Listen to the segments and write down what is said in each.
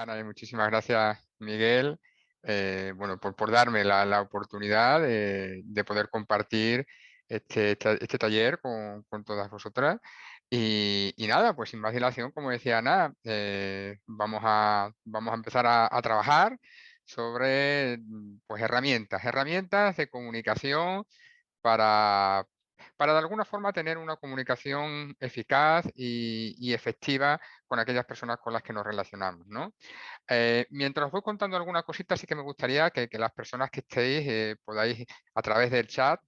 Ana, y muchísimas gracias, Miguel, bueno, por darme la oportunidad de poder compartir este taller con todas vosotras. Y nada, pues sin más dilación, como decía Ana, vamos a empezar a trabajar sobre pues herramientas de comunicación para, para de alguna forma tener una comunicación eficaz y efectiva con aquellas personas con las que nos relacionamos, ¿no? Mientras os voy contando alguna cosita, sí que me gustaría que las personas que estéis podáis, a través del chat,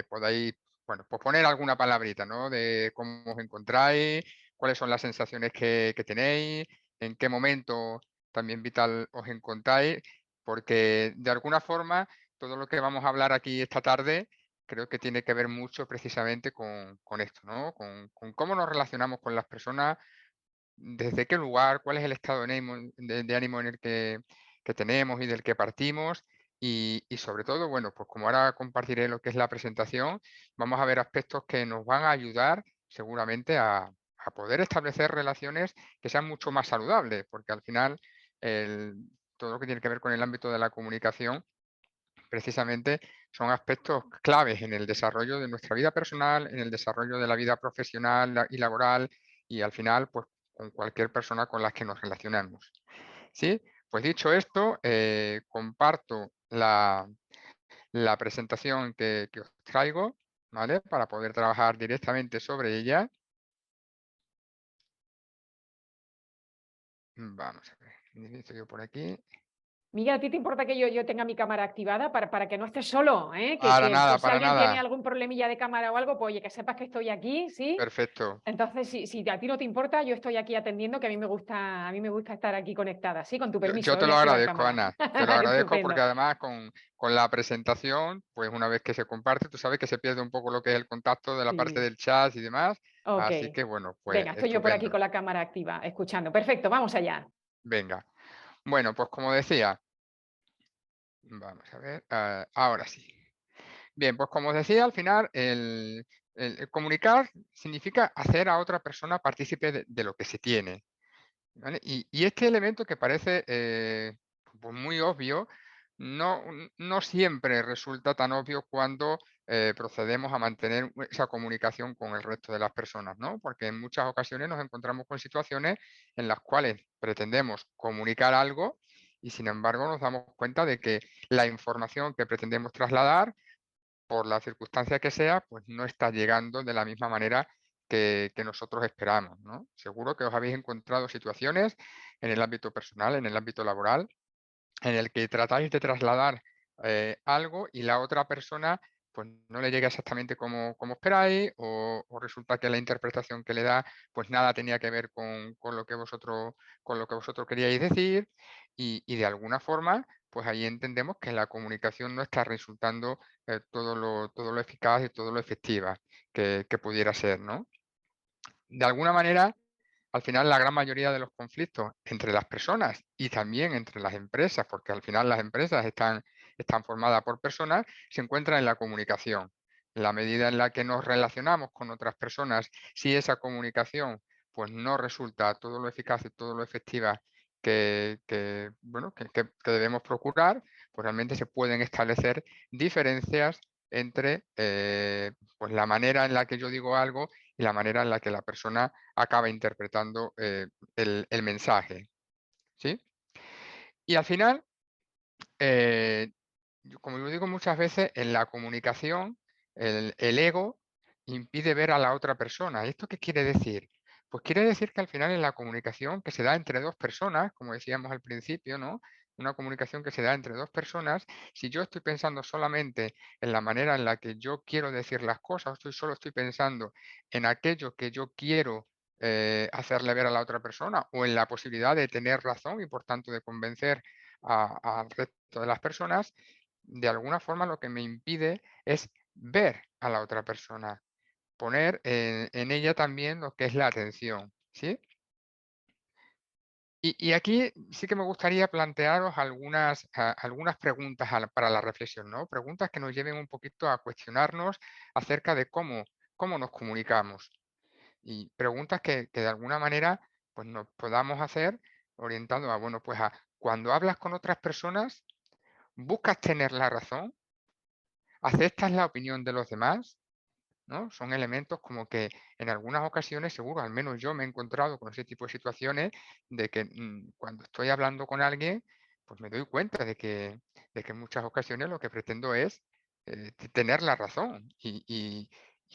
podáis, bueno, pues poner alguna palabrita, ¿no? De cómo os encontráis, cuáles son las sensaciones que tenéis, en qué momento también vital os encontráis, porque de alguna forma todo lo que vamos a hablar aquí esta tarde creo que tiene que ver mucho precisamente con esto, ¿no? Con cómo nos relacionamos con las personas, desde qué lugar, cuál es el estado de ánimo en el que tenemos y del que partimos. Y sobre todo, bueno, pues como ahora compartiré lo que es la presentación, vamos a ver aspectos que nos van a ayudar seguramente a poder establecer relaciones que sean mucho más saludables, porque al final el- todo lo que tiene que ver con el ámbito de la comunicación precisamente son aspectos claves en el desarrollo de nuestra vida personal, en el desarrollo de la vida profesional y laboral y al final, pues con cualquier persona con la que nos relacionamos. ¿Sí? Pues dicho esto, comparto la presentación que os traigo, ¿vale? Para poder trabajar directamente sobre ella. Vamos a ver, inicio yo por aquí. Miguel, ¿a ti te importa que yo tenga mi cámara activada para que no estés solo? ¿Eh? Para nada, Por si para alguien tiene nada. algún problemilla de cámara o algo, pues oye, que sepas que estoy aquí, ¿sí? Perfecto. Entonces, si a ti no te importa, yo estoy aquí atendiendo, que a mí me gusta estar aquí conectada, ¿sí? Con tu Yo permiso, te voy a lo activar agradezco, cámara. Ana. Te lo agradezco porque Estupendo. además con la presentación, pues una vez que se comparte, tú sabes que se pierde un poco lo que es el contacto de la parte Sí. del chat y demás. Ok. Así que bueno, pues Venga, estoy yo por aquí estupendo. con la cámara activa, escuchando. Perfecto, vamos allá. Venga. Bueno, pues como decía, vamos a ver, ahora sí. Bien, pues como os decía, al final el comunicar significa hacer a otra persona partícipe de lo que se tiene. ¿Vale? Y este elemento que parece pues muy obvio, no, no siempre resulta tan obvio cuando procedemos a mantener esa comunicación con el resto de las personas, ¿no? Porque en muchas ocasiones nos encontramos con situaciones en las cuales pretendemos comunicar algo y sin embargo nos damos cuenta de que la información que pretendemos trasladar por la circunstancia que sea, pues no está llegando de la misma manera que nosotros esperamos, ¿no? Seguro que os habéis encontrado situaciones en el ámbito personal, en el ámbito laboral, en el que tratáis de trasladar algo y la otra persona pues no le llega exactamente como esperáis o resulta que la interpretación que le da pues nada tenía que ver con lo que vosotros queríais decir y de alguna forma pues ahí entendemos que la comunicación no está resultando todo lo eficaz y todo lo efectiva que pudiera ser, ¿no? De alguna manera, al final la gran mayoría de los conflictos entre las personas y también entre las empresas, porque al final las empresas están formadas por personas, se encuentran en la comunicación. En la medida en la que nos relacionamos con otras personas, si esa comunicación pues no resulta todo lo eficaz y todo lo efectiva bueno, que debemos procurar, pues realmente se pueden establecer diferencias entre pues la manera en la que yo digo algo y la manera en la que la persona acaba interpretando el mensaje, ¿sí? Y al final, como yo digo muchas veces, en la comunicación, el ego impide ver a la otra persona. ¿Y esto qué quiere decir? Pues quiere decir que al final en la comunicación que se da entre dos personas, como decíamos al principio, ¿no? Una comunicación que se da entre dos personas, si yo estoy pensando solamente en la manera en la que yo quiero decir las cosas, solo estoy pensando en aquello que yo quiero hacerle ver a la otra persona o en la posibilidad de tener razón y por tanto de convencer al resto de las personas, de alguna forma lo que me impide es ver a la otra persona, poner en ella también lo que es la atención, ¿sí? Y aquí sí que me gustaría plantearos algunas preguntas para la reflexión, ¿no? Preguntas que nos lleven un poquito a cuestionarnos acerca de cómo nos comunicamos y preguntas que de alguna manera pues nos podamos hacer orientado a, bueno, pues a cuando hablas con otras personas, buscas tener la razón, aceptas la opinión de los demás, ¿no? Son elementos como que en algunas ocasiones, seguro, al menos yo me he encontrado con ese tipo de situaciones de que cuando estoy hablando con alguien, pues me doy cuenta de que en muchas ocasiones lo que pretendo es tener la razón y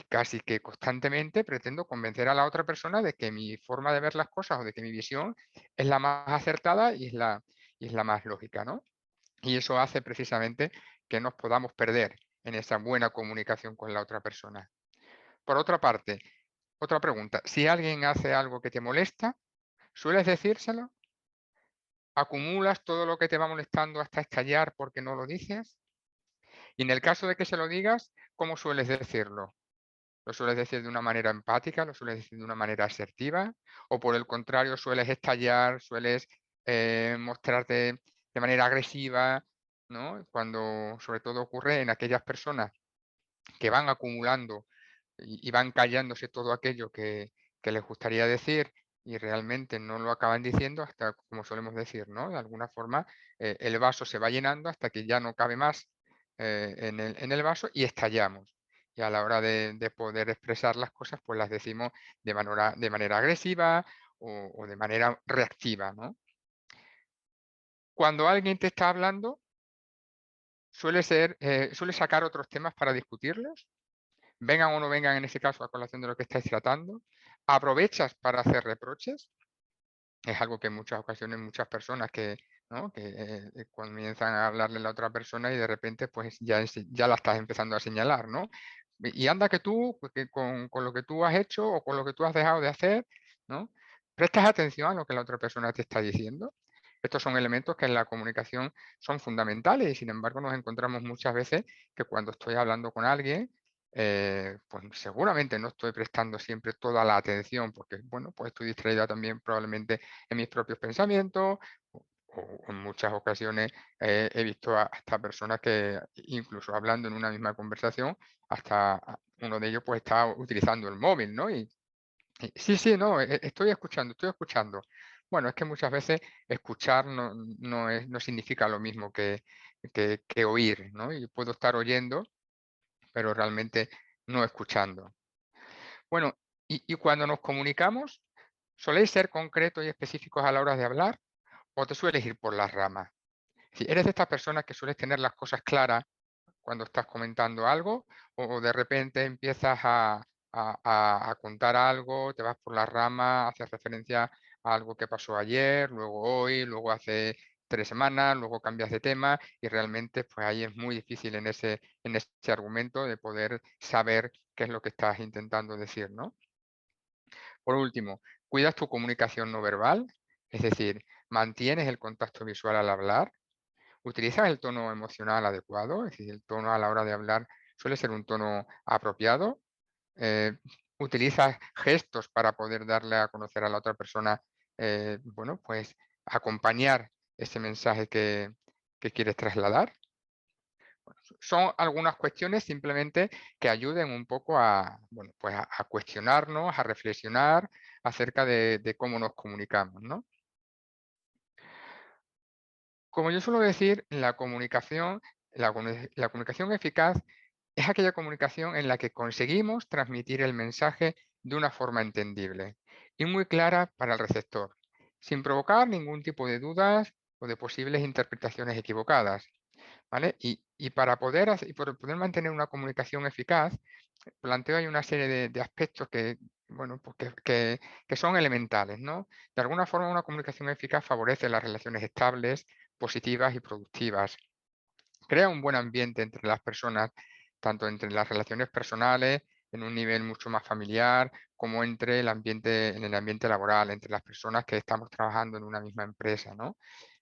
casi que constantemente pretendo convencer a la otra persona de que mi forma de ver las cosas o de que mi visión es la más acertada y es la más lógica, ¿no? Y eso hace precisamente que nos podamos perder en esa buena comunicación con la otra persona. Por otra parte, otra pregunta, si alguien hace algo que te molesta, ¿sueles decírselo? ¿Acumulas todo lo que te va molestando hasta estallar porque no lo dices? Y en el caso de que se lo digas, ¿cómo sueles decirlo? ¿Lo sueles decir de una manera empática? ¿Lo sueles decir de una manera asertiva? ¿O por el contrario, sueles estallar, sueles mostrarte de manera agresiva? ¿No? Cuando sobre todo ocurre en aquellas personas que van acumulando y van callándose todo aquello que les gustaría decir y realmente no lo acaban diciendo hasta, como solemos decir, ¿no? De alguna forma, el vaso se va llenando hasta que ya no cabe más en el vaso y estallamos. Y a la hora de poder expresar las cosas, pues las decimos de manera agresiva o de manera reactiva, ¿no? Cuando alguien te está hablando, suele sacar otros temas para discutirlos, vengan o no vengan en ese caso a colación de lo que estáis tratando, aprovechas para hacer reproches, es algo que en muchas ocasiones muchas personas ¿no? que comienzan a hablarle a la otra persona y de repente pues ya la estás empezando a señalar, ¿no? Y anda que tú, pues, que con lo que tú has hecho o con lo que tú has dejado de hacer, ¿no? Prestas atención a lo que la otra persona te está diciendo. Estos son elementos que en la comunicación son fundamentales y sin embargo nos encontramos muchas veces que cuando estoy hablando con alguien, pues seguramente no estoy prestando siempre toda la atención porque, bueno, pues estoy distraída también probablemente en mis propios pensamientos o en muchas ocasiones he visto hasta personas que incluso hablando en una misma conversación, hasta uno de ellos pues está utilizando el móvil, ¿no? Sí, sí, no, estoy escuchando, estoy escuchando. Bueno, es que muchas veces escuchar no significa lo mismo que oír, ¿no? Y puedo estar oyendo, pero realmente no escuchando. Bueno, y cuando nos comunicamos, ¿soléis ser concretos y específicos a la hora de hablar o te sueles ir por las ramas? Si eres de estas personas que sueles tener las cosas claras cuando estás comentando algo o de repente empiezas a contar algo, te vas por las ramas, haces referencia a algo que pasó ayer, luego hoy, luego hace 3 semanas, luego cambias de tema y realmente pues ahí es muy difícil en ese argumento de poder saber qué es lo que estás intentando decir, ¿no? Por último, ¿cuidas tu comunicación no verbal? Es decir, ¿mantienes el contacto visual al hablar? ¿Utilizas el tono emocional adecuado? Es decir, el tono a la hora de hablar suele ser un tono apropiado. Eh, ¿Utilizas gestos para poder darle a conocer a la otra persona, bueno, pues acompañar ese mensaje que quieres trasladar? Son algunas cuestiones simplemente que ayuden un poco bueno, pues a cuestionarnos, a reflexionar acerca de cómo nos comunicamos, ¿no? Como yo suelo decir, la comunicación eficaz es aquella comunicación en la que conseguimos transmitir el mensaje de una forma entendible y muy clara para el receptor, sin provocar ningún tipo de dudas o de posibles interpretaciones equivocadas, ¿vale? Y para poder mantener una comunicación eficaz, planteo ahí una serie de aspectos que, bueno, pues que son elementales, ¿no? De alguna forma, una comunicación eficaz favorece las relaciones estables, positivas y productivas. Crea un buen ambiente entre las personas, tanto entre las relaciones personales, en un nivel mucho más familiar, como en el ambiente laboral, entre las personas que estamos trabajando en una misma empresa, ¿no?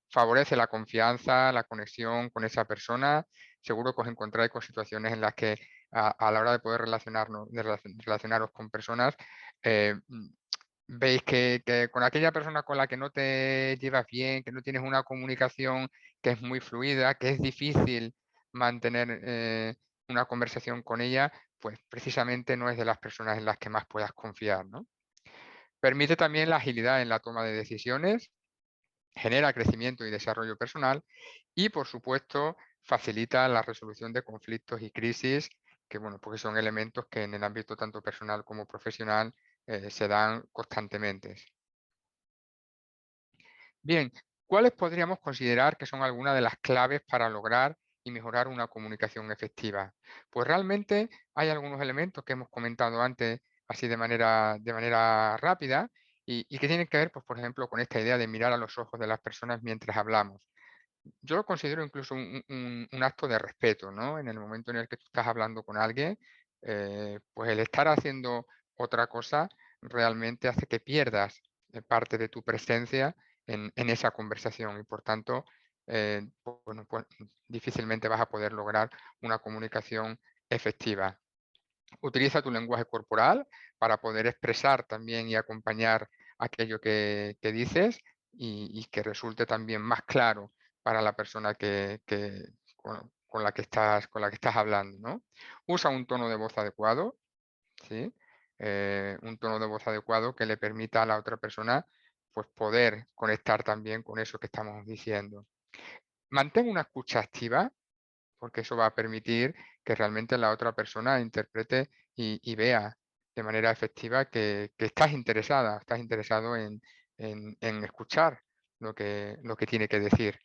Favorece la confianza, la conexión con esa persona. Seguro que os encontráis con situaciones en las que a la hora de poder relacionaros con personas, veis que con aquella persona con la que no te llevas bien, que no tienes una comunicación que es muy fluida, que es difícil mantener una conversación con ella, pues precisamente no es de las personas en las que más puedas confiar, ¿no? Permite también la agilidad en la toma de decisiones, genera crecimiento y desarrollo personal y, por supuesto, facilita la resolución de conflictos y crisis, que bueno, porque son elementos que en el ámbito tanto personal como profesional se dan constantemente. Bien, ¿cuáles podríamos considerar que son algunas de las claves para lograr y mejorar una comunicación efectiva? Pues realmente hay algunos elementos que hemos comentado antes, así de manera rápida, y que tienen que ver, pues, por ejemplo, con esta idea de mirar a los ojos de las personas mientras hablamos. Yo lo considero incluso un acto de respeto, ¿no? En el momento en el que tú estás hablando con alguien, pues el estar haciendo otra cosa realmente hace que pierdas parte de tu presencia en esa conversación y por tanto, bueno, pues difícilmente vas a poder lograr una comunicación efectiva. Utiliza tu lenguaje corporal para poder expresar también y acompañar aquello que dices y que resulte también más claro para la persona con la que estás hablando, ¿no? Usa un tono de voz adecuado, ¿sí? Un tono de voz adecuado que le permita a la otra persona pues, poder conectar también con eso que estamos diciendo. Mantén una escucha activa porque eso va a permitir que realmente la otra persona interprete y vea de manera efectiva que estás interesado en escuchar lo que tiene que decir.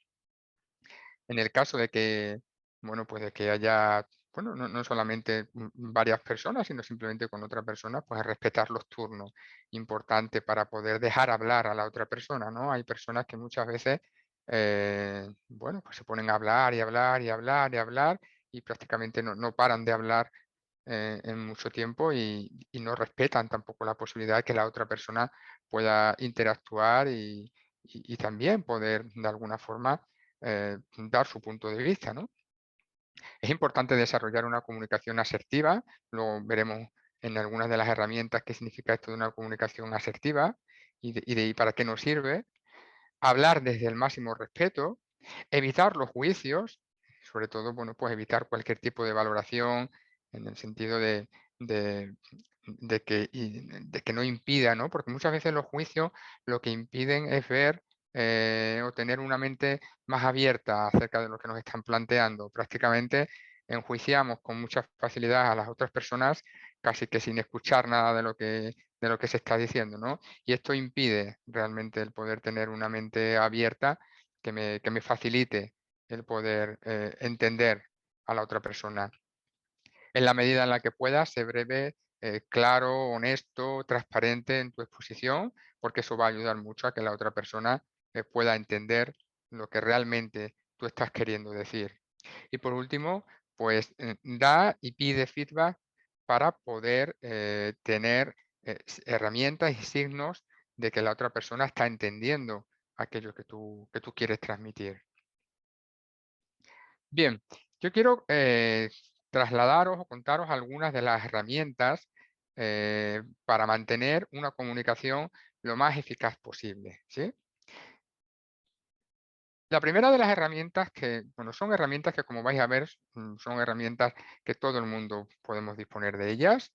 En el caso de que, bueno, pues de que haya, bueno, no solamente varias personas, sino simplemente con otra persona, pues respetar los turnos, importante para poder dejar hablar a la otra persona, ¿no? Hay personas que muchas veces, bueno, pues se ponen a hablar y hablar y hablar y hablar y prácticamente no paran de hablar en mucho tiempo y no respetan tampoco la posibilidad de que la otra persona pueda interactuar y también poder de alguna forma dar su punto de vista, ¿no? Es importante desarrollar una comunicación asertiva, luego veremos en algunas de las herramientas qué significa esto de una comunicación asertiva y para qué nos sirve. Hablar desde el máximo respeto, evitar los juicios, sobre todo, bueno, pues evitar cualquier tipo de valoración en el sentido de, de que no impida, ¿no? Porque muchas veces los juicios lo que impiden es ver o tener una mente más abierta acerca de lo que nos están planteando. Prácticamente enjuiciamos con mucha facilidad a las otras personas casi que sin escuchar nada de lo que se está diciendo, ¿no? Y esto impide realmente el poder tener una mente abierta que me facilite el poder entender a la otra persona. En la medida en la que puedas, sé breve, claro, honesto, transparente en tu exposición, porque eso va a ayudar mucho a que la otra persona pueda entender lo que realmente tú estás queriendo decir. Y por último, pues da y pide feedback para poder tener herramientas y signos de que la otra persona está entendiendo aquello que tú quieres transmitir. Bien, yo quiero trasladaros o contaros algunas de las herramientas para mantener una comunicación lo más eficaz posible, ¿sí? La primera de las herramientas que, bueno, son herramientas que como vais a ver, son herramientas que todo el mundo podemos disponer de ellas.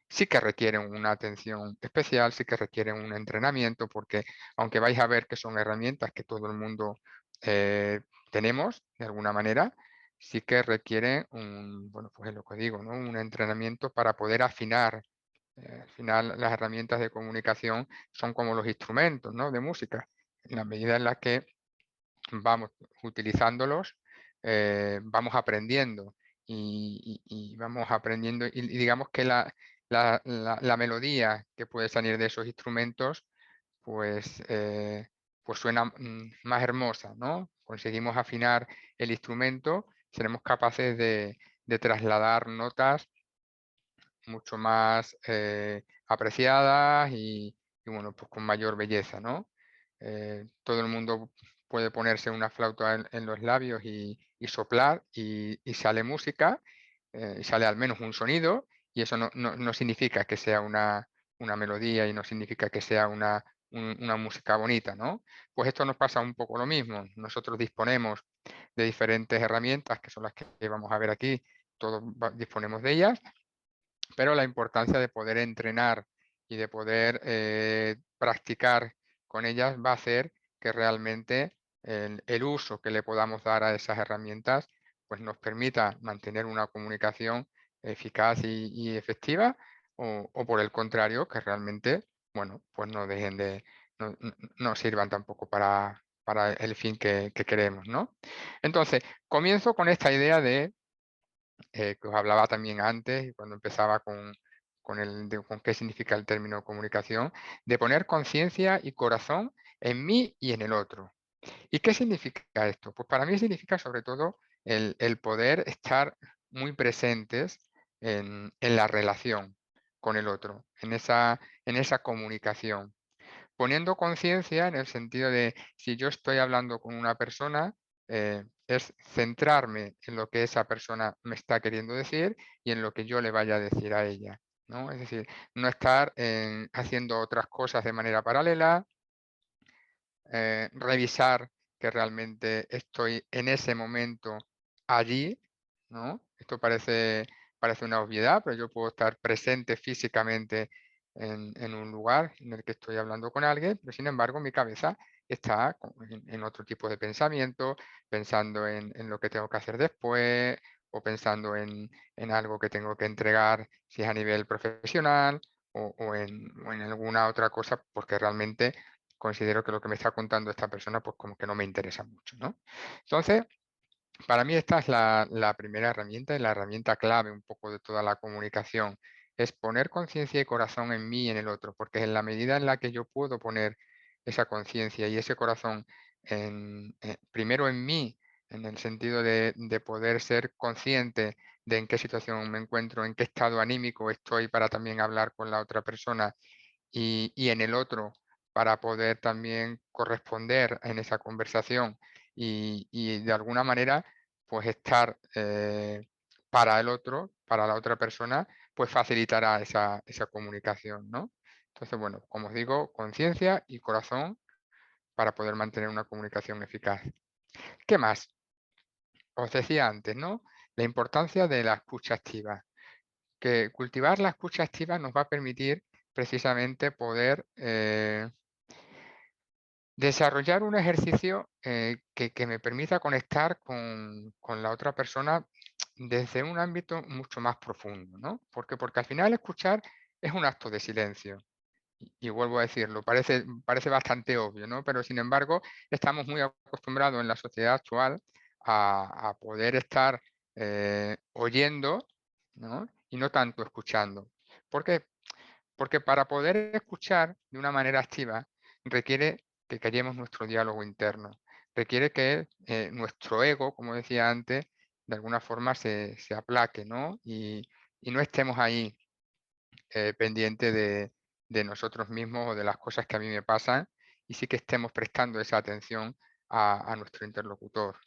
Sí que requieren una atención especial, sí que requieren un entrenamiento, porque aunque vais a ver que son herramientas que todo el mundo eh, tenemos de alguna manera, sí que requieren bueno, pues es lo que digo, ¿no? Un entrenamiento para poder afinar. Al final, las herramientas de comunicación son como los instrumentos, ¿no? De música. En la medida en la que vamos utilizándolos, vamos aprendiendo y vamos aprendiendo y digamos que la melodía que puede salir de esos instrumentos pues, pues suena más hermosa, ¿no? Conseguimos afinar el instrumento, seremos capaces de trasladar notas mucho más apreciadas y, bueno, pues con mayor belleza, ¿no? Todo el mundo puede ponerse una flauta en los labios y soplar y sale música, y sale al menos un sonido y eso no significa que sea una melodía y no significa que sea una música bonita, ¿no? Pues esto nos pasa un poco lo mismo. Nosotros disponemos de diferentes herramientas que son las que vamos a ver aquí, todos disponemos de ellas pero la importancia de poder entrenar y de poder practicar con ellas va a hacer que realmente el uso que le podamos dar a esas herramientas pues nos permita mantener una comunicación eficaz y efectiva, o por el contrario, que realmente, bueno, pues no dejen de, no sirvan tampoco para el fin que queremos, ¿no? Entonces, comienzo con esta idea de que os hablaba también antes, cuando empezaba con qué significa el término comunicación, de poner conciencia y corazón en mí y en el otro. ¿Y qué significa esto? Pues para mí significa sobre todo el poder estar muy presentes en la relación con el otro, en esa comunicación. Poniendo conciencia en el sentido de si yo estoy hablando con una persona, es centrarme en lo que esa persona me está queriendo decir y en lo que yo le vaya a decir a ella, ¿no? Es decir, no estar haciendo otras cosas de manera paralela, revisar que realmente estoy en ese momento allí, ¿no? Esto parece una obviedad, pero yo puedo estar presente físicamente en un lugar en el que estoy hablando con alguien, pero sin embargo mi cabeza está en otro tipo de pensamiento, pensando en lo que tengo que hacer después, o pensando en algo que tengo que entregar, si es a nivel profesional, o en alguna otra cosa, porque realmente considero que lo que me está contando esta persona, pues como que no me interesa mucho, ¿no? Entonces, para mí esta es la primera herramienta y la herramienta clave un poco de toda la comunicación, es poner conciencia y corazón en mí y en el otro, porque en la medida en la que yo puedo poner esa conciencia y ese corazón primero en mí, en el sentido de poder ser consciente de en qué situación me encuentro, en qué estado anímico estoy para también hablar con la otra persona, y en el otro para poder también corresponder en esa conversación y de alguna manera pues estar para el otro, para la otra persona, pues facilitará esa comunicación, ¿no? Entonces, bueno, como os digo, conciencia y corazón para poder mantener una comunicación eficaz. ¿Qué más? Os decía antes, ¿no? La importancia de la escucha activa, que cultivar la escucha activa nos va a permitir precisamente poder desarrollar un ejercicio que me permita conectar con la otra persona desde un ámbito mucho más profundo, ¿no? Porque al final escuchar es un acto de silencio. Y vuelvo a decirlo, parece bastante obvio, ¿no? Pero sin embargo, estamos muy acostumbrados en la sociedad actual a poder estar oyendo, ¿no? Y no tanto escuchando. ¿Por qué? Porque para poder escuchar de una manera activa requiere que callemos nuestro diálogo interno, requiere que nuestro ego, como decía antes, de alguna forma se aplaque, ¿no? Y no estemos ahí pendiente de nosotros mismos o de las cosas que a mí me pasan, y sí que estemos prestando esa atención a nuestro interlocutor.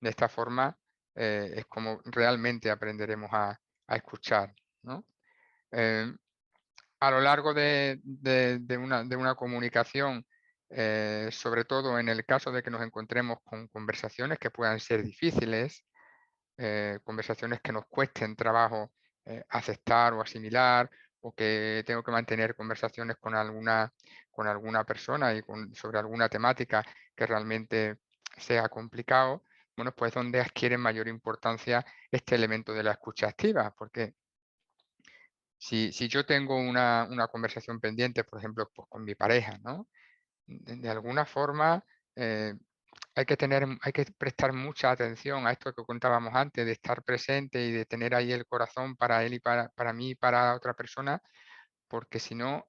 De esta forma es como realmente aprenderemos a escuchar, ¿no? Em, a lo largo de una comunicación, sobre todo en el caso de que nos encontremos con conversaciones que puedan ser difíciles, conversaciones que nos cuesten trabajo aceptar o asimilar, o que tengo que mantener conversaciones con alguna persona sobre alguna temática que realmente sea complicado, bueno, pues donde adquiere mayor importancia este elemento de la escucha activa, porque si yo tengo una conversación pendiente, por ejemplo, pues con mi pareja, ¿no? De alguna forma eh, hay que prestar mucha atención a esto que contábamos antes, de estar presente y de tener ahí el corazón para él y para mí y para otra persona, porque si no,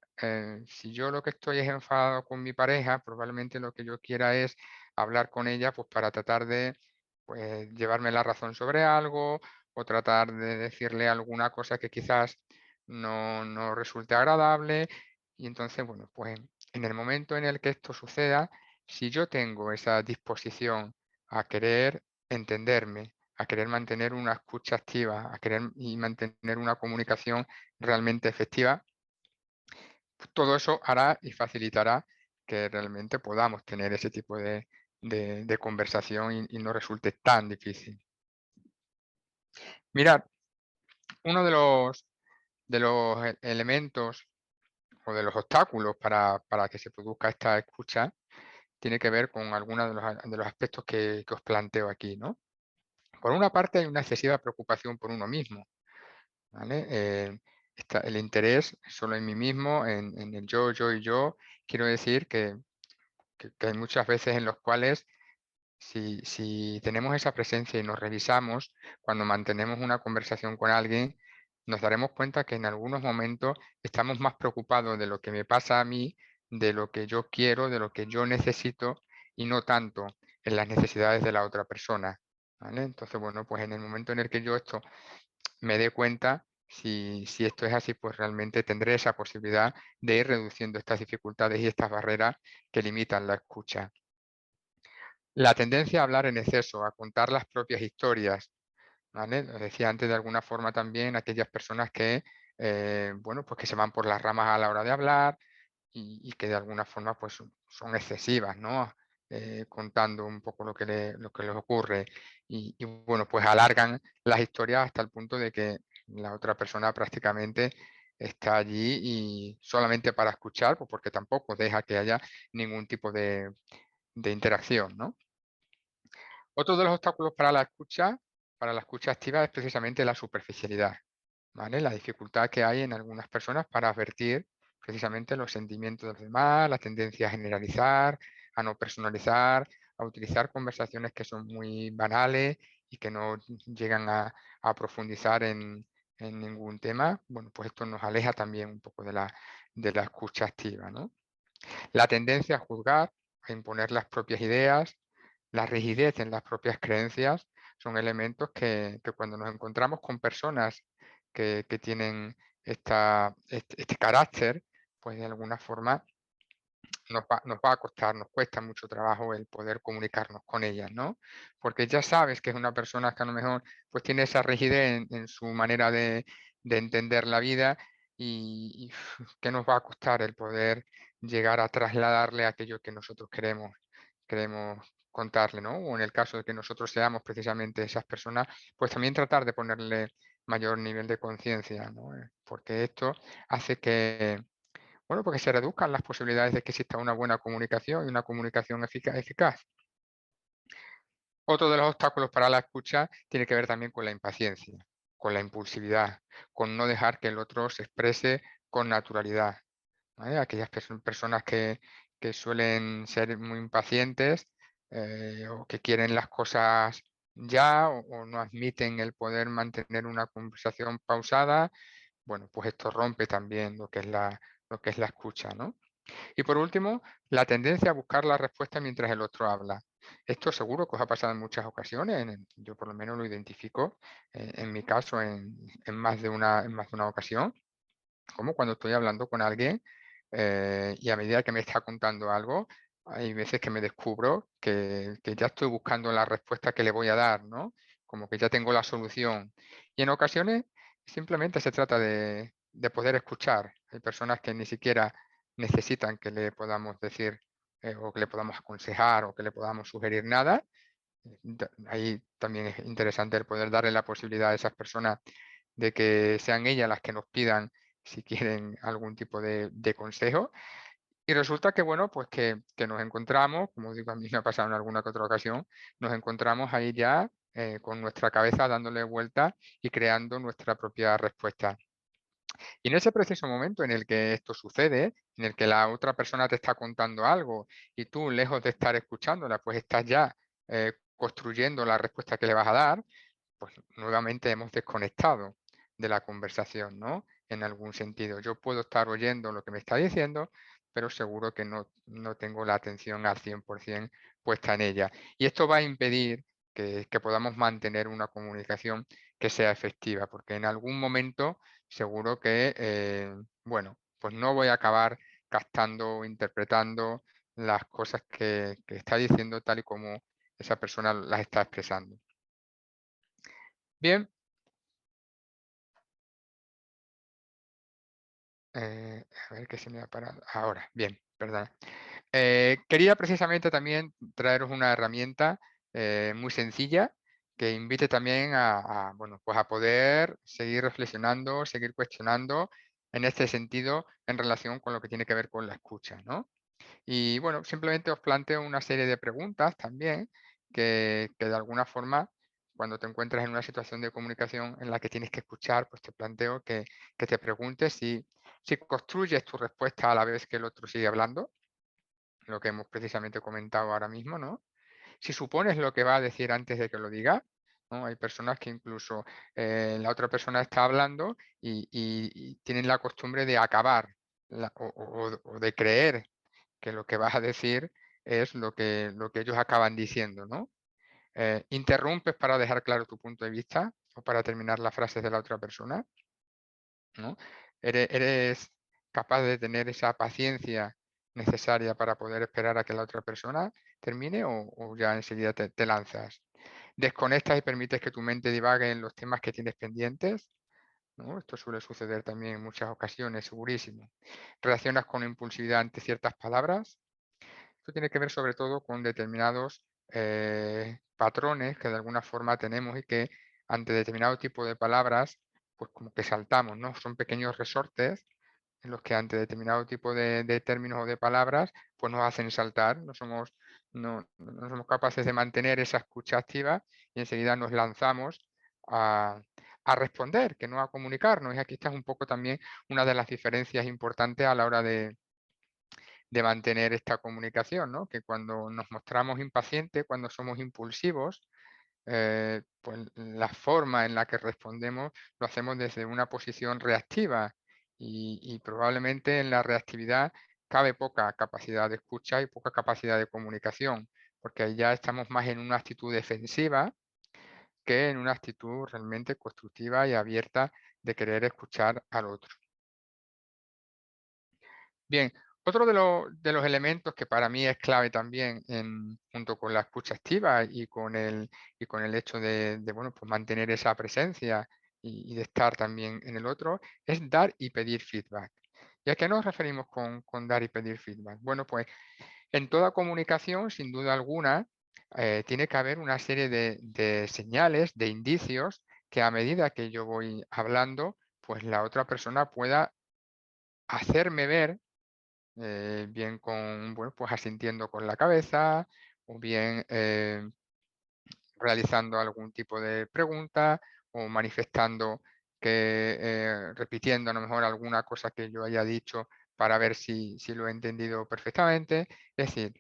si yo lo que estoy es enfadado con mi pareja, probablemente lo que yo quiera es hablar con ella, pues para tratar de pues, llevarme la razón sobre algo, o tratar de decirle alguna cosa que quizás no resulte agradable. Y entonces, bueno, pues en el momento en el que esto suceda, si yo tengo esa disposición a querer entenderme, a querer mantener una escucha activa, a querer y mantener una comunicación realmente efectiva, todo eso hará y facilitará que realmente podamos tener ese tipo de conversación y no resulte tan difícil. Mirad, uno de los elementos o de los obstáculos para que se produzca esta escucha tiene que ver con algunos de los aspectos que os planteo aquí, ¿no? Por una parte, hay una excesiva preocupación por uno mismo, ¿vale? El interés solo en mí mismo, en el yo y yo. Quiero decir que hay muchas veces en los cuales si tenemos esa presencia y nos revisamos, cuando mantenemos una conversación con alguien, nos daremos cuenta que en algunos momentos estamos más preocupados de lo que me pasa a mí, de lo que yo quiero, de lo que yo necesito, y no tanto en las necesidades de la otra persona, ¿vale? Entonces, bueno, pues en el momento en el que yo esto me dé cuenta, si esto es así, pues realmente tendré esa posibilidad de ir reduciendo estas dificultades y estas barreras que limitan la escucha. La tendencia a hablar en exceso, a contar las propias historias, ¿vale? Lo decía antes, de alguna forma también aquellas personas que, bueno, pues que se van por las ramas a la hora de hablar y que de alguna forma pues son excesivas, ¿no? Contando un poco lo que les ocurre y bueno, pues alargan las historias hasta el punto de que la otra persona prácticamente está allí y solamente para escuchar, pues porque tampoco deja que haya ningún tipo de interacción, ¿no? Otro de los obstáculos para la escucha activa es precisamente la superficialidad, ¿vale? La dificultad que hay en algunas personas para advertir precisamente los sentimientos de los demás, la tendencia a generalizar, a no personalizar, a utilizar conversaciones que son muy banales y que no llegan a profundizar en ningún tema. Bueno, pues esto nos aleja también un poco de la escucha activa, ¿no? La tendencia a juzgar, a imponer las propias ideas, la rigidez en las propias creencias, son elementos que cuando nos encontramos con personas que tienen este carácter, pues de alguna forma nos va a costar, nos cuesta mucho trabajo el poder comunicarnos con ellas, ¿no? Porque ya sabes que es una persona que a lo mejor pues tiene esa rigidez en su manera de entender la vida y que nos va a costar el poder llegar a trasladarle aquello que nosotros queremos contarle, ¿no? O en el caso de que nosotros seamos precisamente esas personas, pues también tratar de ponerle mayor nivel de conciencia, ¿no? Porque esto hace que, bueno, porque se reduzcan las posibilidades de que exista una buena comunicación y una comunicación eficaz. Otro de los obstáculos para la escucha tiene que ver también con la impaciencia, con la impulsividad, con no dejar que el otro se exprese con naturalidad, ¿vale? Aquellas personas que suelen ser muy impacientes o que quieren las cosas ya o no admiten el poder mantener una conversación pausada, bueno, pues esto rompe también lo que es la escucha, ¿no? Y por último, la tendencia a buscar la respuesta mientras el otro habla. Esto seguro que os ha pasado en muchas ocasiones, yo por lo menos lo identifico en mi caso en más de una ocasión, como cuando estoy hablando con alguien y a medida que me está contando algo, hay veces que me descubro que ya estoy buscando la respuesta que le voy a dar, ¿no? Como que ya tengo la solución. Y en ocasiones simplemente se trata de poder escuchar. Hay personas que ni siquiera necesitan que le podamos decir o que le podamos aconsejar o que le podamos sugerir nada. Ahí también es interesante el poder darle la posibilidad a esas personas de que sean ellas las que nos pidan si quieren algún tipo de consejo. Y resulta que, bueno, pues que nos encontramos, como digo, a mí me ha pasado en alguna que otra ocasión, nos encontramos ahí ya con nuestra cabeza dándole vueltas y creando nuestra propia respuesta. Y en ese preciso momento en el que esto sucede, en el que la otra persona te está contando algo y tú, lejos de estar escuchándola, pues estás ya construyendo la respuesta que le vas a dar, pues nuevamente hemos desconectado de la conversación, ¿no? En algún sentido. Yo puedo estar oyendo lo que me está diciendo, pero seguro que no tengo la atención al 100% puesta en ella. Y esto va a impedir que podamos mantener una comunicación que sea efectiva, porque en algún momento seguro que, bueno, pues no voy a acabar captando o interpretando las cosas que está diciendo tal y como esa persona las está expresando. Bien, a ver qué se me ha parado. Ahora, bien, perdón. Quería precisamente también traeros una herramienta muy sencilla que invite también bueno, pues a poder seguir reflexionando, seguir cuestionando en este sentido en relación con lo que tiene que ver con la escucha, ¿no? Y bueno, simplemente os planteo una serie de preguntas también que de alguna forma, cuando te encuentras en una situación de comunicación en la que tienes que escuchar, pues te planteo que te preguntes si construyes tu respuesta a la vez que el otro sigue hablando, lo que hemos precisamente comentado ahora mismo, ¿no? Si supones lo que va a decir antes de que lo diga, ¿no? Hay personas que incluso la otra persona está hablando y tienen la costumbre de acabar o de creer que lo que vas a decir es lo que ellos acaban diciendo, ¿no? Interrumpes para dejar claro tu punto de vista o para terminar las frases de la otra persona, ¿no? ¿Eres capaz de tener esa paciencia necesaria para poder esperar a que la otra persona termine o ya enseguida te lanzas? ¿Desconectas y permites que tu mente divague en los temas que tienes pendientes? ¿No? Esto suele suceder también en muchas ocasiones, segurísimo. ¿Reaccionas con impulsividad ante ciertas palabras? Esto tiene que ver sobre todo con determinados patrones que de alguna forma tenemos y que ante determinado tipo de palabras, pues como que saltamos, ¿no? Son pequeños resortes en los que ante determinado tipo de términos o de palabras, pues nos hacen saltar, no somos capaces de mantener esa escucha activa y enseguida nos lanzamos a, a responder, que no a comunicarnos. Y aquí está un poco también una de las diferencias importantes a la hora de mantener esta comunicación, ¿no? Que cuando nos mostramos impacientes, cuando somos impulsivos, pues la forma en la que respondemos lo hacemos desde una posición reactiva y probablemente en la reactividad cabe poca capacidad de escucha y poca capacidad de comunicación, porque ahí ya estamos más en una actitud defensiva que en una actitud realmente constructiva y abierta de querer escuchar al otro. Bien, otro de los elementos que para mí es clave también junto con la escucha activa y con el hecho bueno, pues mantener esa presencia y de estar también en el otro, es dar y pedir feedback. ¿Y a qué nos referimos con dar y pedir feedback? Bueno, pues en toda comunicación, sin duda alguna, tiene que haber una serie de señales, de indicios, que a medida que yo voy hablando, pues la otra persona pueda hacerme ver bien con, bueno, pues asintiendo con la cabeza o bien realizando algún tipo de pregunta o manifestando repitiendo a lo mejor alguna cosa que yo haya dicho para ver si lo he entendido perfectamente. Es decir,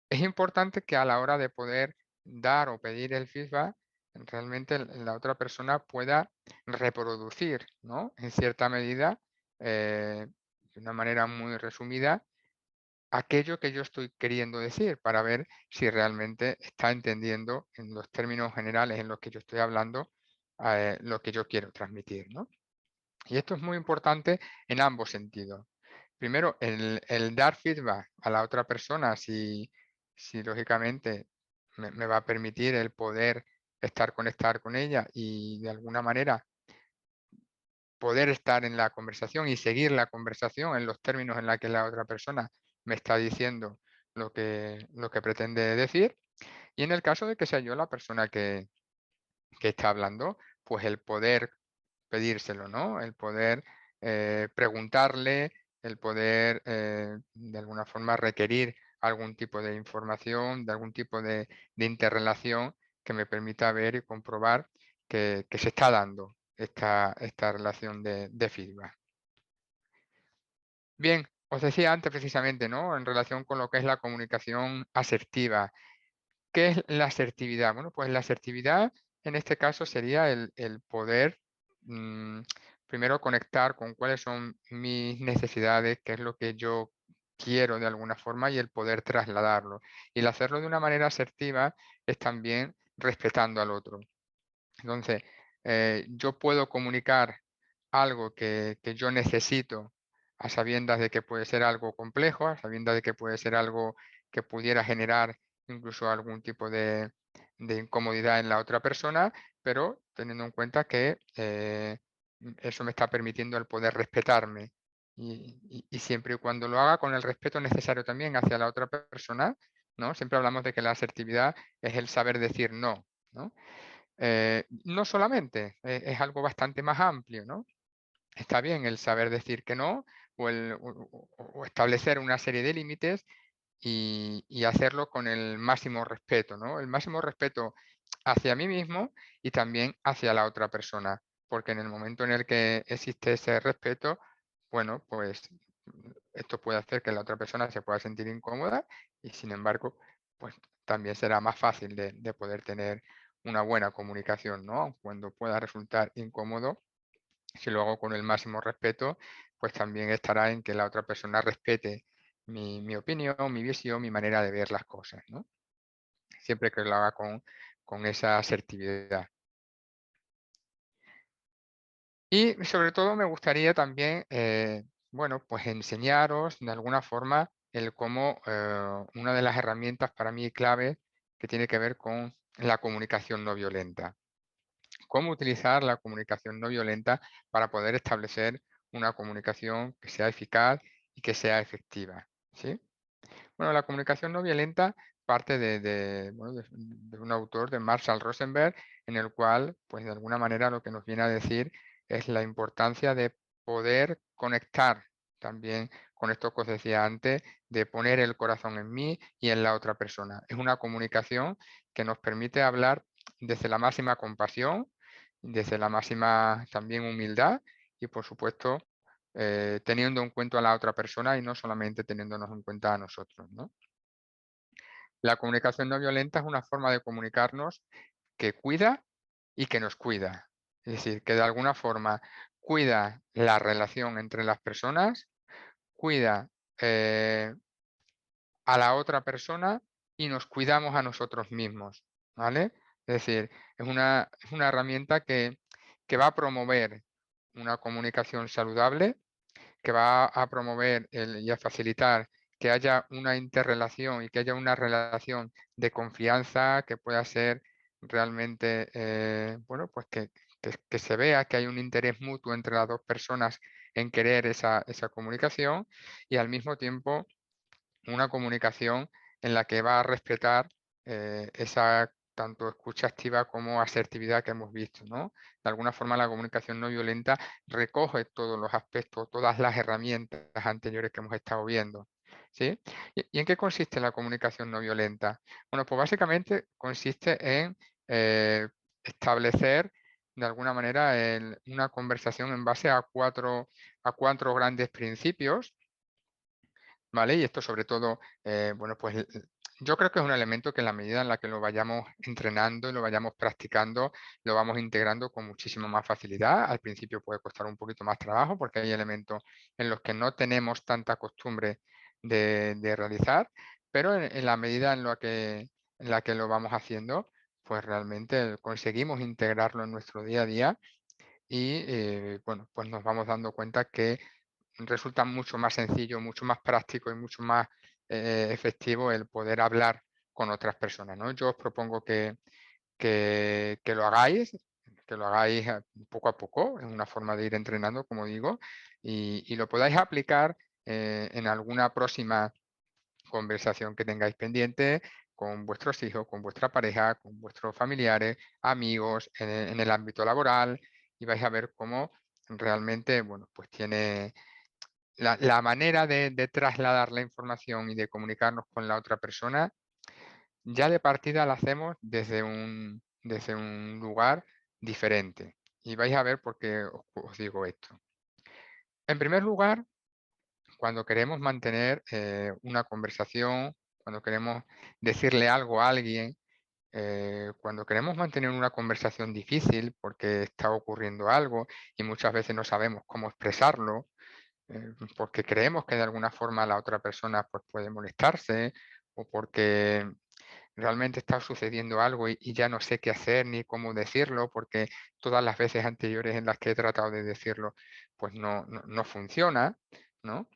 es importante que a la hora de poder dar o pedir el feedback, realmente la otra persona pueda reproducir, ¿no? En cierta medida, de una manera muy resumida, aquello que yo estoy queriendo decir para ver si realmente está entendiendo en los términos generales en los que yo estoy hablando lo que yo quiero transmitir, ¿no? Y esto es muy importante en ambos sentidos. Primero, el dar feedback a la otra persona, si lógicamente me va a permitir el poder conectar con ella y de alguna manera poder estar en la conversación y seguir la conversación en los términos en la que la otra persona me está diciendo lo que pretende decir. Y en el caso de que sea yo la persona que está hablando, pues el poder pedírselo, ¿no? El poder preguntarle, el poder de alguna forma requerir algún tipo de información, de algún tipo de interrelación que me permita ver y comprobar que se está dando esta relación de feedback. Bien, os decía antes precisamente, ¿no? En relación con lo que es la comunicación asertiva. ¿Qué es la asertividad? Bueno, pues la asertividad en este caso sería el poder mm, primero conectar con cuáles son mis necesidades, qué es lo que yo quiero de alguna forma y el poder trasladarlo. Y el hacerlo de una manera asertiva es también respetando al otro. Entonces, yo puedo comunicar algo que yo necesito a sabiendas de que puede ser algo complejo, a sabiendas de que puede ser algo que pudiera generar incluso algún tipo de incomodidad en la otra persona, pero teniendo en cuenta que eso me está permitiendo el poder respetarme. Y siempre y cuando lo haga con el respeto necesario también hacia la otra persona, ¿no? Siempre hablamos de que la asertividad es el saber decir no, ¿no? No solamente, es algo bastante más amplio, ¿no? Está bien el saber decir que no, o establecer una serie de límites y hacerlo con el máximo respeto, ¿no? El máximo respeto hacia mí mismo y también hacia la otra persona, porque en el momento en el que existe ese respeto, bueno, pues esto puede hacer que la otra persona se pueda sentir incómoda y sin embargo, pues también será más fácil de poder tener una buena comunicación, ¿no? Cuando pueda resultar incómodo, si lo hago con el máximo respeto, pues también estará en que la otra persona respete mi opinión, mi visión, mi manera de ver las cosas, ¿no? Siempre que lo haga con esa asertividad. Y sobre todo me gustaría también, bueno, pues enseñaros de alguna forma el cómo una de las herramientas para mí clave que tiene que ver con la comunicación no violenta. Cómo utilizar la comunicación no violenta para poder establecer una comunicación que sea eficaz y que sea efectiva, ¿sí? Bueno, la comunicación no violenta parte bueno, de un autor, de Marshall Rosenberg, en el cual, pues de alguna manera lo que nos viene a decir es la importancia de poder conectar también con esto que os decía antes, de poner el corazón en mí y en la otra persona. Es una comunicación que nos permite hablar desde la máxima compasión, desde la máxima también humildad y, por supuesto, teniendo en cuenta a la otra persona y no solamente teniéndonos en cuenta a nosotros, ¿no? La comunicación no violenta es una forma de comunicarnos que cuida y que nos cuida. Es decir, que de alguna forma cuida la relación entre las personas, cuida eh, a la otra persona y nos cuidamos a nosotros mismos, ¿vale? Es decir, es una herramienta que va a promover una comunicación saludable, que va a promover y a facilitar que haya una interrelación y que haya una relación de confianza que pueda ser realmente, bueno, pues que se vea que hay un interés mutuo entre las dos personas en querer esa comunicación y al mismo tiempo una comunicación en la que va a respetar esa tanto escucha activa como asertividad que hemos visto, ¿no? De alguna forma la comunicación no violenta recoge todos los aspectos, todas las herramientas anteriores que hemos estado viendo, ¿sí? ¿Y en qué consiste la comunicación no violenta? Bueno, pues básicamente consiste en establecer de alguna manera una conversación en base a cuatro grandes principios. ¿Vale? Y esto sobre todo, bueno, pues yo creo que es un elemento que en la medida en la que lo vayamos entrenando y lo vayamos practicando, lo vamos integrando con muchísima más facilidad. Al principio puede costar un poquito más trabajo porque hay elementos en los que no tenemos tanta costumbre de realizar, pero en la medida en la que lo vamos haciendo, pues realmente conseguimos integrarlo en nuestro día a día y, bueno, pues nos vamos dando cuenta que resulta mucho más sencillo, mucho más práctico y mucho más efectivo el poder hablar con otras personas, ¿no? Yo os propongo que que lo hagáis poco a poco, es una forma de ir entrenando, como digo, y lo podáis aplicar en alguna próxima conversación que tengáis pendiente con vuestros hijos, con vuestra pareja, con vuestros familiares, amigos, en el ámbito laboral, y vais a ver cómo realmente, bueno, pues tiene la manera de trasladar la información y de comunicarnos con la otra persona, ya de partida la hacemos desde un lugar diferente. Y vais a ver por qué os digo esto. En primer lugar, cuando queremos mantener una conversación, cuando queremos decirle algo a alguien, cuando queremos mantener una conversación difícil porque está ocurriendo algo y muchas veces no sabemos cómo expresarlo, porque creemos que de alguna forma la otra persona pues, puede molestarse o porque realmente está sucediendo algo y ya no sé qué hacer ni cómo decirlo, porque todas las veces anteriores en las que he tratado de decirlo, pues no funciona, ¿no?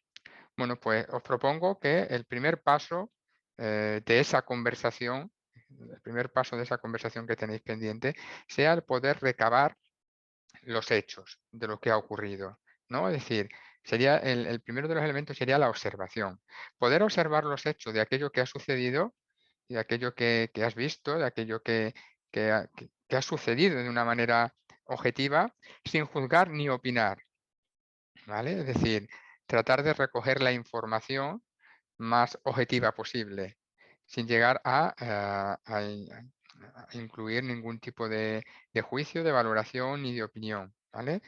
Bueno, pues os propongo que el primer paso de esa conversación, el primer paso de esa conversación que tenéis pendiente, sea el poder recabar los hechos de lo que ha ocurrido, ¿no? Es decir, sería el primero de los elementos sería la observación. Poder observar los hechos de aquello que ha sucedido y de aquello que has visto, de aquello que ha sucedido de una manera objetiva, sin juzgar ni opinar, ¿vale? Es decir, tratar de recoger la información más objetiva posible, sin llegar a incluir ningún tipo de juicio, de valoración ni de opinión, ¿vale?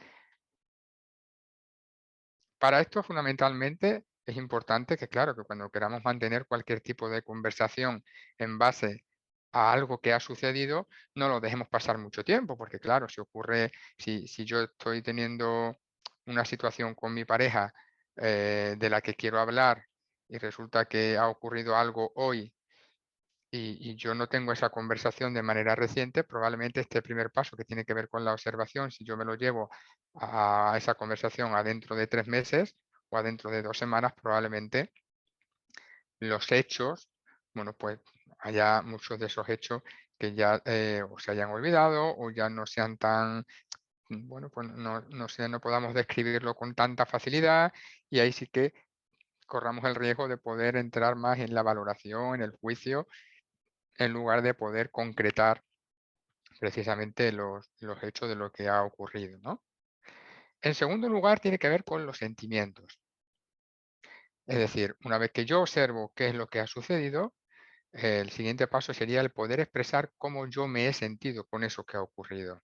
Para esto, fundamentalmente, es importante que, claro, que cuando queramos mantener cualquier tipo de conversación en base a algo que ha sucedido, no lo dejemos pasar mucho tiempo, porque, claro, si yo estoy teniendo una situación con mi pareja de la que quiero hablar y resulta que ha ocurrido algo hoy y yo no tengo esa conversación de manera reciente, probablemente este primer paso que tiene que ver con la observación, si yo me lo llevo a esa conversación adentro de 3 meses o adentro de 2 semanas, probablemente los hechos, bueno, pues haya muchos de esos hechos que ya o se hayan olvidado o ya no sean tan, bueno, pues no podamos describirlo con tanta facilidad y ahí sí que corramos el riesgo de poder entrar más en la valoración, en el juicio en lugar de poder concretar precisamente los hechos de lo que ha ocurrido, ¿no? En segundo lugar, tiene que ver con los sentimientos. Es decir, una vez que yo observo qué es lo que ha sucedido, el siguiente paso sería el poder expresar cómo yo me he sentido con eso que ha ocurrido.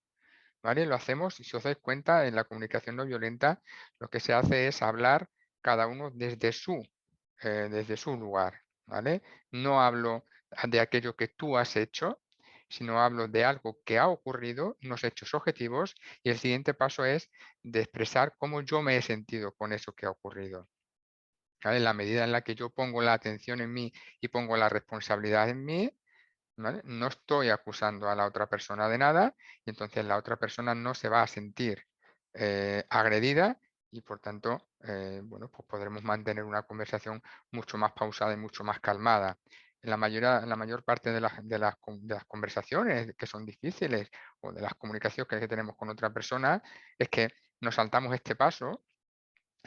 ¿Vale? Lo hacemos, si os dais cuenta, en la comunicación no violenta, lo que se hace es hablar cada uno desde su lugar, ¿vale? No hablo de aquello que tú has hecho, sino hablo de algo que ha ocurrido, unos hechos objetivos, y el siguiente paso es de expresar cómo yo me he sentido con eso que ha ocurrido. ¿Vale? En la medida en la que yo pongo la atención en mí y pongo la responsabilidad en mí, ¿vale? No estoy acusando a la otra persona de nada y entonces la otra persona no se va a sentir agredida y por tanto, bueno, pues podremos mantener una conversación mucho más pausada y mucho más calmada. En la mayor parte de las conversaciones que son difíciles o de las comunicaciones que tenemos con otra persona es que nos saltamos este paso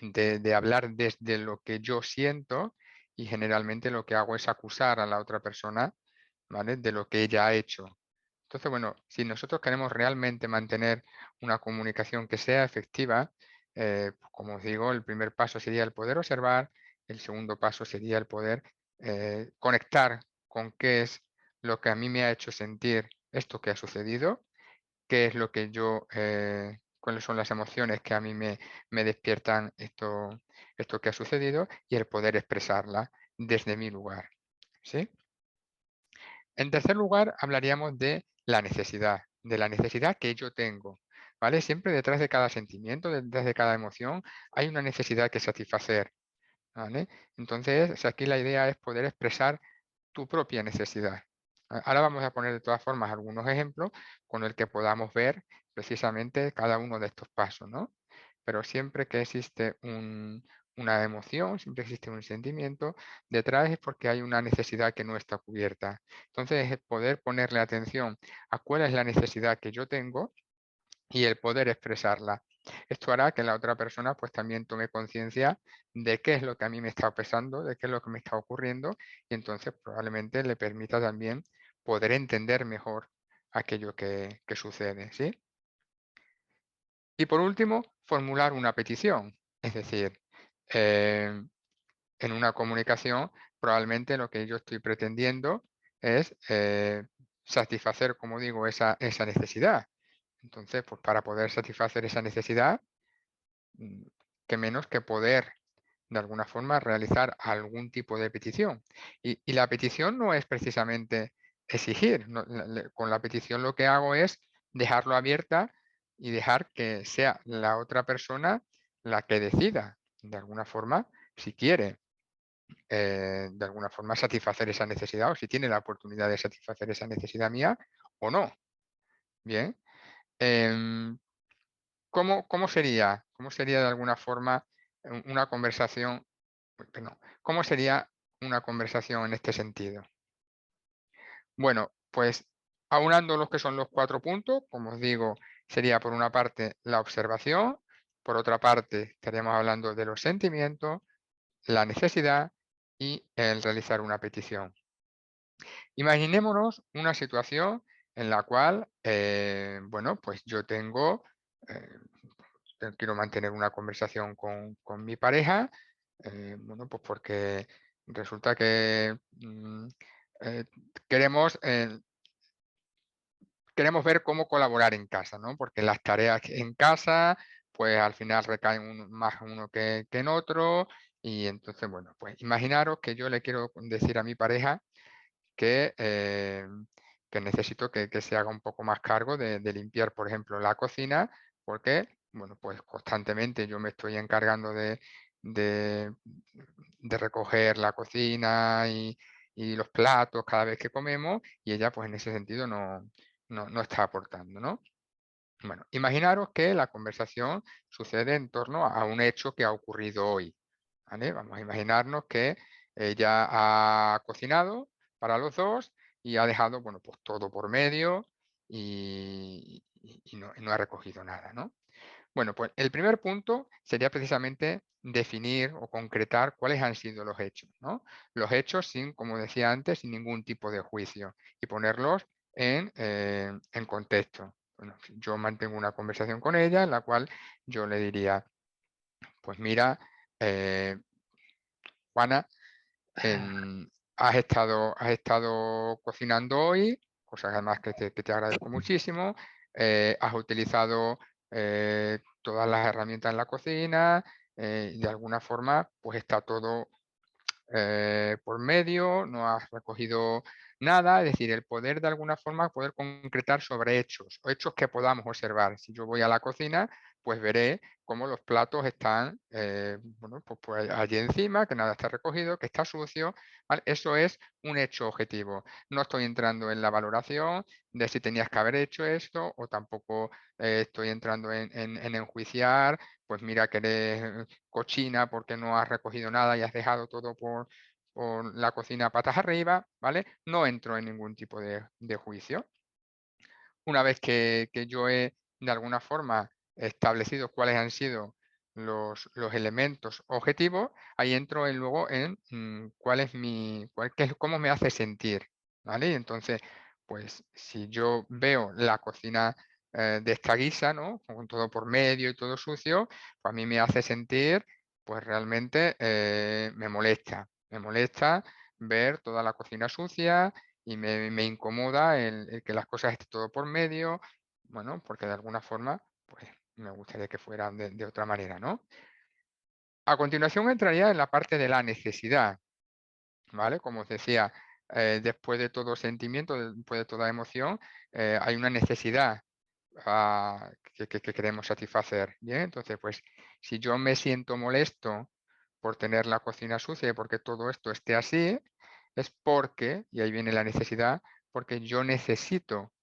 de hablar desde lo que yo siento y generalmente lo que hago es acusar a la otra persona, ¿vale? De lo que ella ha hecho. Entonces, bueno, si nosotros queremos realmente mantener una comunicación que sea efectiva, pues, como os digo, el primer paso sería el poder observar, el segundo paso sería el poder conectar con qué es lo que a mí me ha hecho sentir esto que ha sucedido, qué es lo que cuáles son las emociones que a mí me despiertan esto que ha sucedido y el poder expresarla desde mi lugar. ¿Sí? En tercer lugar, hablaríamos de la necesidad que yo tengo. ¿Vale? Siempre detrás de cada sentimiento, detrás de cada emoción, hay una necesidad que satisfacer. ¿Vale? Entonces, aquí la idea es poder expresar tu propia necesidad. Ahora vamos a poner de todas formas algunos ejemplos con el que podamos ver precisamente cada uno de estos pasos, ¿no? Pero siempre que existe una emoción, siempre existe un sentimiento, detrás es porque hay una necesidad que no está cubierta. Entonces, es poder ponerle atención a cuál es la necesidad que yo tengo y el poder expresarla. Esto hará que la otra persona pues también tome conciencia de qué es lo que a mí me está pesando, de qué es lo que me está ocurriendo y entonces probablemente le permita también poder entender mejor aquello que sucede, ¿sí? Y por último, formular una petición. Es decir, eh, en una comunicación probablemente lo que yo estoy pretendiendo es satisfacer, como digo, esa necesidad. Entonces, pues para poder satisfacer esa necesidad, mm, qué menos que poder de alguna forma realizar algún tipo de petición. Y la petición no es precisamente exigir, con la petición lo que hago es dejarlo abierta y dejar que sea la otra persona la que decida, de alguna forma, si quiere, de alguna forma satisfacer esa necesidad o si tiene la oportunidad de satisfacer esa necesidad mía o no. Bien. Em, cómo sería de alguna forma una conversación, perdón, cómo sería una conversación en este sentido? Bueno, pues aunando los que son los 4 puntos, como os digo, sería por una parte la observación, por otra parte estaríamos hablando de los sentimientos, la necesidad y el realizar una petición. Imaginémonos una situación en la cual, bueno, pues yo tengo, eh, quiero mantener una conversación con mi pareja, bueno, pues porque resulta que eh, queremos, queremos ver cómo colaborar en casa, ¿no? Porque las tareas en casa, pues al final recaen más en uno que en otro. Y entonces, bueno, pues imaginaros que yo le quiero decir a mi pareja que, que necesito que se haga un poco más cargo de limpiar, por ejemplo, la cocina, porque, bueno, pues constantemente yo me estoy encargando de, de recoger la cocina y los platos cada vez que comemos, y ella, pues en ese sentido, no está aportando, ¿no? Bueno, imaginaros que la conversación sucede en torno a un hecho que ha ocurrido hoy, ¿vale? Vamos a imaginarnos que ella ha cocinado para los dos y ha dejado, bueno, pues todo por medio y no ha recogido nada, ¿no? Bueno, pues el primer punto sería precisamente definir o concretar cuáles han sido los hechos, ¿no? Los hechos sin, como decía antes, sin ningún tipo de juicio y ponerlos en contexto. Bueno, si yo mantengo una conversación con ella en la cual yo le diría, pues mira, eh, Juana, has estado cocinando hoy, cosa que además que te agradezco muchísimo. Has utilizado todas las herramientas en la cocina y de alguna forma pues está todo por medio, no has recogido nada, es decir, el poder de alguna forma poder concretar sobre hechos o hechos que podamos observar. Si yo voy a la cocina, pues veré cómo los platos están, bueno, pues allí encima, que nada está recogido, que está sucio, ¿vale? Eso es un hecho objetivo. No estoy entrando en la valoración de si tenías que haber hecho esto o tampoco estoy entrando en enjuiciar, pues mira que eres cochina porque no has recogido nada y has dejado todo por la cocina patas arriba, ¿vale? No entro en ningún tipo de juicio. Una vez que yo he, de alguna forma, establecido cuáles han sido los elementos objetivos, ahí entro luego en cuál es cómo me hace sentir, ¿vale? Y entonces, pues si yo veo la cocina de esta guisa, ¿no? Con todo por medio y todo sucio, pues a mí me hace sentir, pues realmente me molesta ver toda la cocina sucia y me incomoda el que las cosas estén todo por medio, bueno, porque de alguna forma, pues me gustaría que fueran de otra manera, ¿no? A continuación entraría en la parte de la necesidad, ¿vale? Como os decía, después de todo sentimiento, después de toda emoción, hay una necesidad que queremos satisfacer. Bien, entonces, pues si yo me siento molesto por tener la cocina sucia y porque todo esto esté así, es porque, y ahí viene la necesidad, porque yo necesito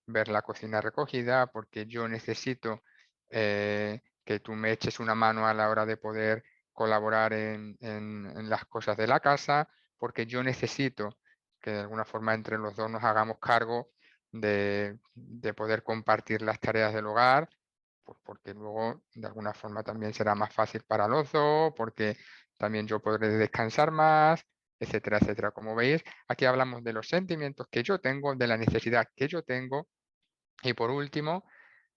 ver la cocina recogida, porque yo necesito que tú me eches una mano a la hora de poder colaborar en las cosas de la casa, porque yo necesito que de alguna forma entre los dos nos hagamos cargo de poder compartir las tareas del hogar, pues porque luego de alguna forma también será más fácil para los dos, porque también yo podré descansar más, etcétera, etcétera. Como veis, aquí hablamos de los sentimientos que yo tengo, de la necesidad que yo tengo y por último,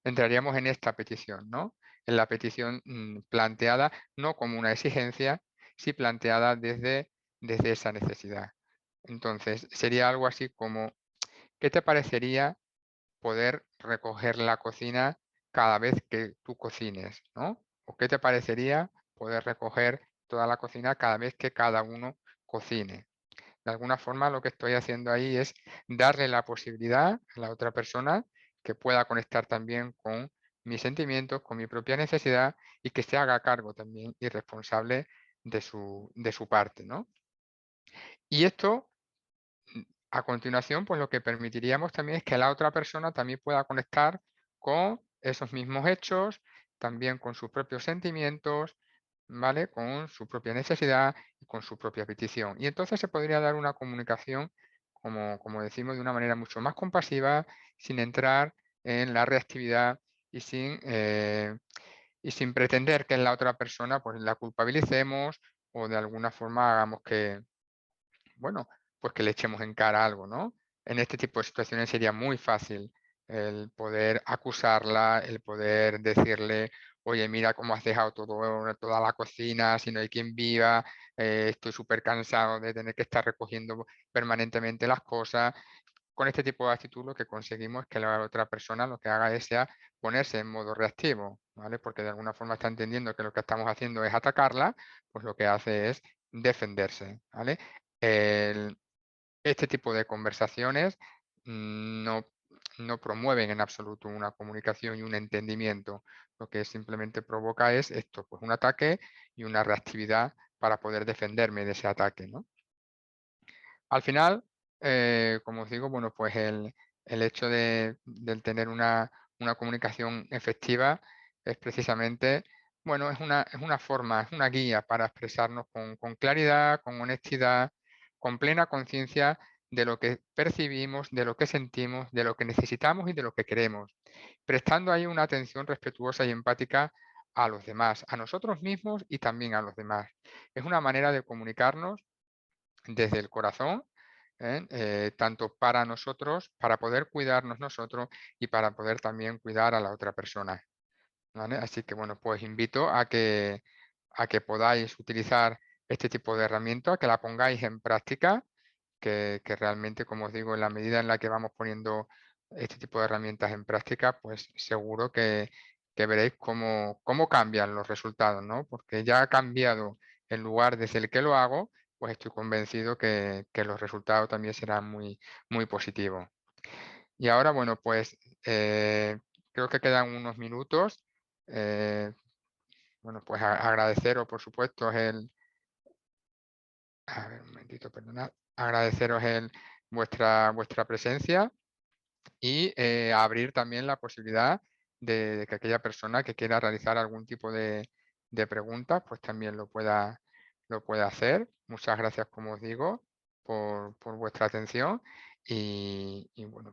entraríamos en esta petición, ¿no? En la petición planteada no como una exigencia, sí planteada desde esa necesidad. Entonces, sería algo así como, ¿qué te parecería poder recoger la cocina cada vez que tú cocines, ¿no? ¿O qué te parecería poder recoger toda la cocina cada vez que cada uno cocine? De alguna forma lo que estoy haciendo ahí es darle la posibilidad a la otra persona que pueda conectar también con mis sentimientos, con mi propia necesidad y que se haga cargo también y responsable de su parte, ¿no? Y esto, a continuación, pues lo que permitiríamos también es que la otra persona también pueda conectar con esos mismos hechos, también con sus propios sentimientos, ¿vale? Con su propia necesidad y con su propia petición. Y entonces se podría dar una comunicación, como decimos, de una manera mucho más compasiva, sin entrar en la reactividad y sin pretender que en la otra persona pues la culpabilicemos o de alguna forma hagamos que, bueno, pues que le echemos en cara algo, ¿no? En este tipo de situaciones sería muy fácil el poder acusarla, el poder decirle, oye, mira cómo has dejado toda la cocina, si no hay quien viva, estoy súper cansado de tener que estar recogiendo permanentemente las cosas. Con este tipo de actitud lo que conseguimos es que la otra persona lo que haga es sea ponerse en modo reactivo, ¿vale? Porque de alguna forma está entendiendo que lo que estamos haciendo es atacarla, pues lo que hace es defenderse, ¿vale? El- este tipo de conversaciones no, no promueven en absoluto una comunicación y un entendimiento. Lo que simplemente provoca es esto, pues un ataque y una reactividad para poder defenderme de ese ataque, ¿no? Al final, como os digo, bueno, pues el hecho del tener una comunicación efectiva es precisamente, bueno, es una forma, es una guía para expresarnos con claridad, con honestidad, con plena conciencia de lo que percibimos, de lo que sentimos, de lo que necesitamos y de lo que queremos, prestando ahí una atención respetuosa y empática a los demás, a nosotros mismos y también a los demás. Es una manera de comunicarnos desde el corazón, tanto para nosotros, para poder cuidarnos nosotros y para poder también cuidar a la otra persona, ¿vale? Así que bueno, pues invito a que podáis utilizar este tipo de herramienta, que la pongáis en práctica, que realmente, como os digo, en la medida en la que vamos poniendo este tipo de herramientas en práctica, pues seguro que veréis cómo cambian los resultados, ¿no? Porque ya ha cambiado el lugar desde el que lo hago, pues estoy convencido que los resultados también serán muy positivos. Y ahora, bueno, pues creo que quedan unos minutos. eh, bueno, pues agradeceros, por supuesto, a ver, un momentito, perdonad. Agradeceros vuestra presencia y abrir también la posibilidad de que aquella persona que quiera realizar algún tipo de preguntas, pues también lo pueda hacer. Muchas gracias, como os digo, por vuestra atención y bueno,